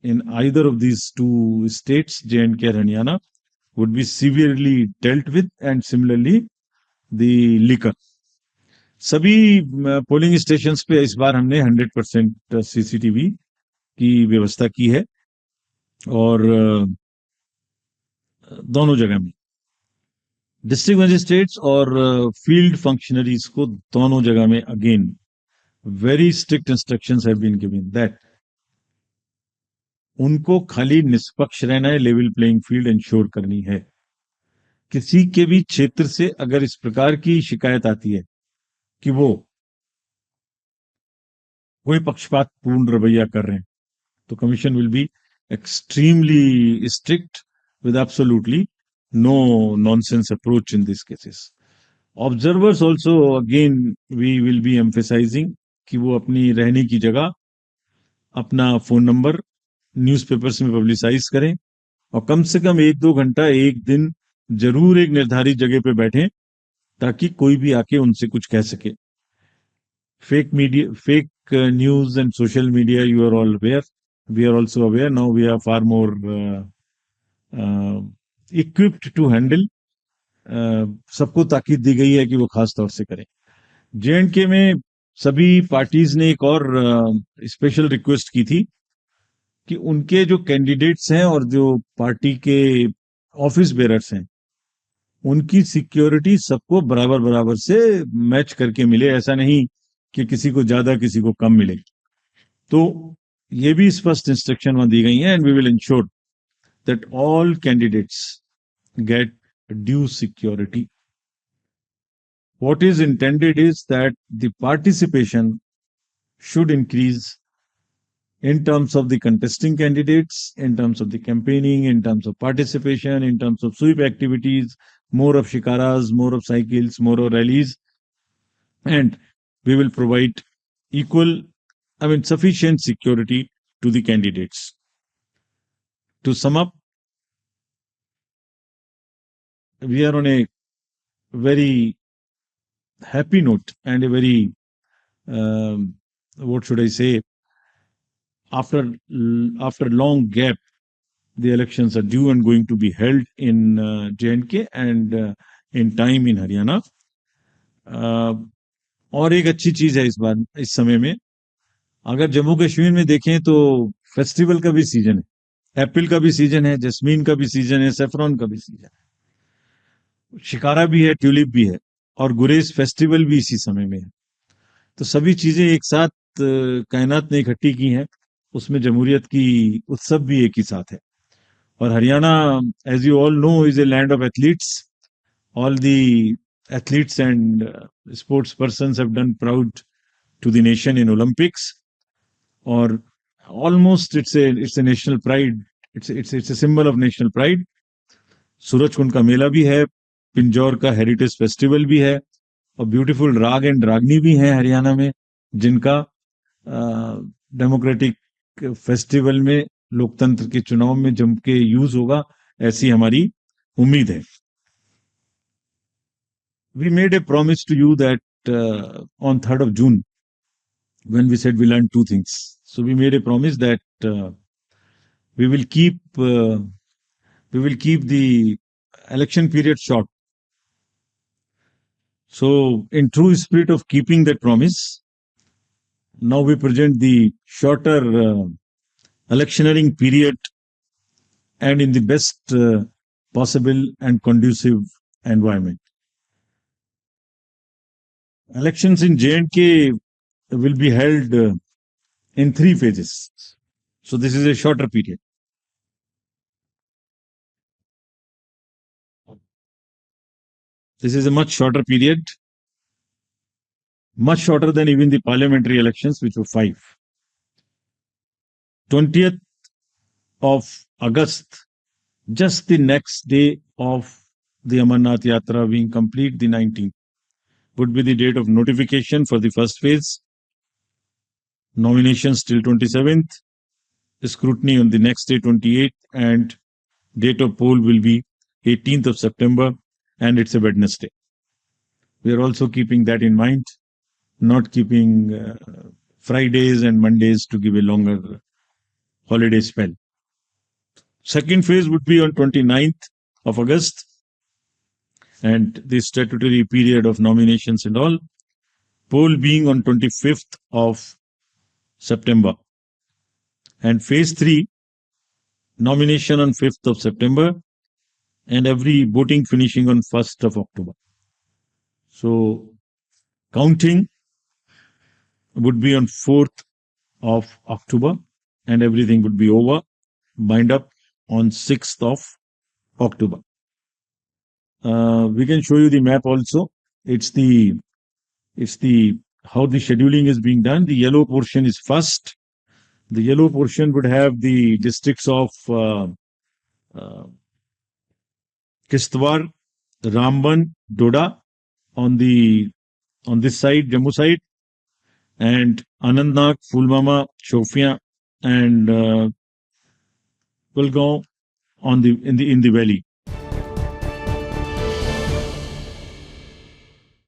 in either of these two states, J&K and Haryana, would be severely dealt with, and similarly the liquor. सभी polling stations पे इस बार हमने 100% CCTV की व्यवस्था की है, और दोनों जगह में डिस्ट्रिक्ट मजिस्ट्रेट्स और फील्ड फंक्शनरीज को दोनों जगह में again very strict instructions have been given that उनको खाली निष्पक्ष रहना है, लेवल प्लेइंग फील्ड इंश्योर करनी है. किसी के भी क्षेत्र से अगर इस प्रकार की शिकायत आती है कि वो कोई पक्षपातपूर्ण रवैया कर रहे हैं, तो commission will be extremely strict with absolutely no nonsense approach in these cases. Observers also, again, we will be emphasizing कि वो अपनी रहने की जगह, अपना फोन नंबर न्यूज़पेपर्स में पब्लिसाइज करें, और कम से कम 1-2 घंटा एक दिन जरूर एक निर्धारित जगह पे बैठें, ताकि कोई भी आके उनसे कुछ कह सके. Fake media, fake news and social media, you are all aware. We are also aware. Now we are far more equipped to handle. सबको ताकीद दी गई है कि वो खास तौर से करें. J&K में सभी पार्टीज ने एक और स्पेशल रिक्वेस्ट की थी कि उनके जो कैंडिडेट्स हैं और जो पार्टी के ऑफिस बेरर्स हैं, उनकी सिक्योरिटी सबको बराबर बराबर से मैच करके मिले. ऐसा नहीं कि किसी को ज्यादा किसी को कम मिले. तो ये भी स्पष्ट इंस्ट्रक्शन वहां दी गई हैं, and we will ensure that all candidates get due security. What is intended is that the participation should increase in terms of the contesting candidates, in terms of the campaigning, in terms of participation, in terms of sweep activities, more of shikaras, more of cycles, more of rallies, and we will provide sufficient security to the candidates. To sum up, we are on a very happy note and a very, what should I say, after long gap, the elections are due and going to be held in J&K and in time in Haryana. और एक अच्छी चीज है इस बार, इस समय में, अगर जम्मू कश्मीर में देखें तो फेस्टिवल का भी सीजन है, एप्पल का भी सीजन है, जैस्मीन का भी सीजन है, सेफ्रॉन का भी सीजन है, शिकारा भी है, ट्यूलिप भी है, और गुरेज फेस्टिवल भी इसी समय में है. तो सभी चीजें एक साथ कायनात ने इकट्ठी की हैं, उसमें जमहूरियत की उत्सव भी एक ही साथ है. और Haryana, as you all know, is a land of athletes. All the athletes and sports persons have done proud to the nation in Olympics, or almost it's a national pride. It's a symbol of national pride. Surajkund का मेला भी है, पिंजौर का heritage festival भी है, और beautiful राग and रागनी भी है हरियाणा में, जिनका डेमोक्रेटिक फेस्टिवल में, लोकतंत्र के चुनाव में जम के यूज होगा, ऐसी हमारी उम्मीद है. We made a promise to you that on 3rd of June, when we said we learned two things. So we made a promise that we will keep the election period short. So in true spirit of keeping that promise, now we present the shorter electioneering period, and in the best possible and conducive environment. Elections in J&K will be held in 3 phases. So this is a shorter period. This is a much shorter period, much shorter than even the parliamentary elections, which were 5. 20th of August, just the next day of the Amarnath Yatra being complete, the 19th, would be the date of notification for the first phase. Nominations till 27th, scrutiny on the next day, 28th, and date of poll will be 18th of September, and it's a Wednesday. We are also keeping that in mind, not keeping Fridays and Mondays to give a longer holiday spell. Second phase would be on 29th of August, and the statutory period of nominations and all. Poll being on 25th of September. And phase 3, nomination on 5th of September, and every voting finishing on 1st of October. So counting would be on 4th of October, and everything would be over, bind up on 6th of October. We can show you the map also. It's the how the scheduling is being done. The yellow portion is first. The yellow portion would have the districts of Kishtwar, Ramban, Doda on this side, Jammu side, and Anantnag, Pulwama, Shopian, and Kulgaon in the valley.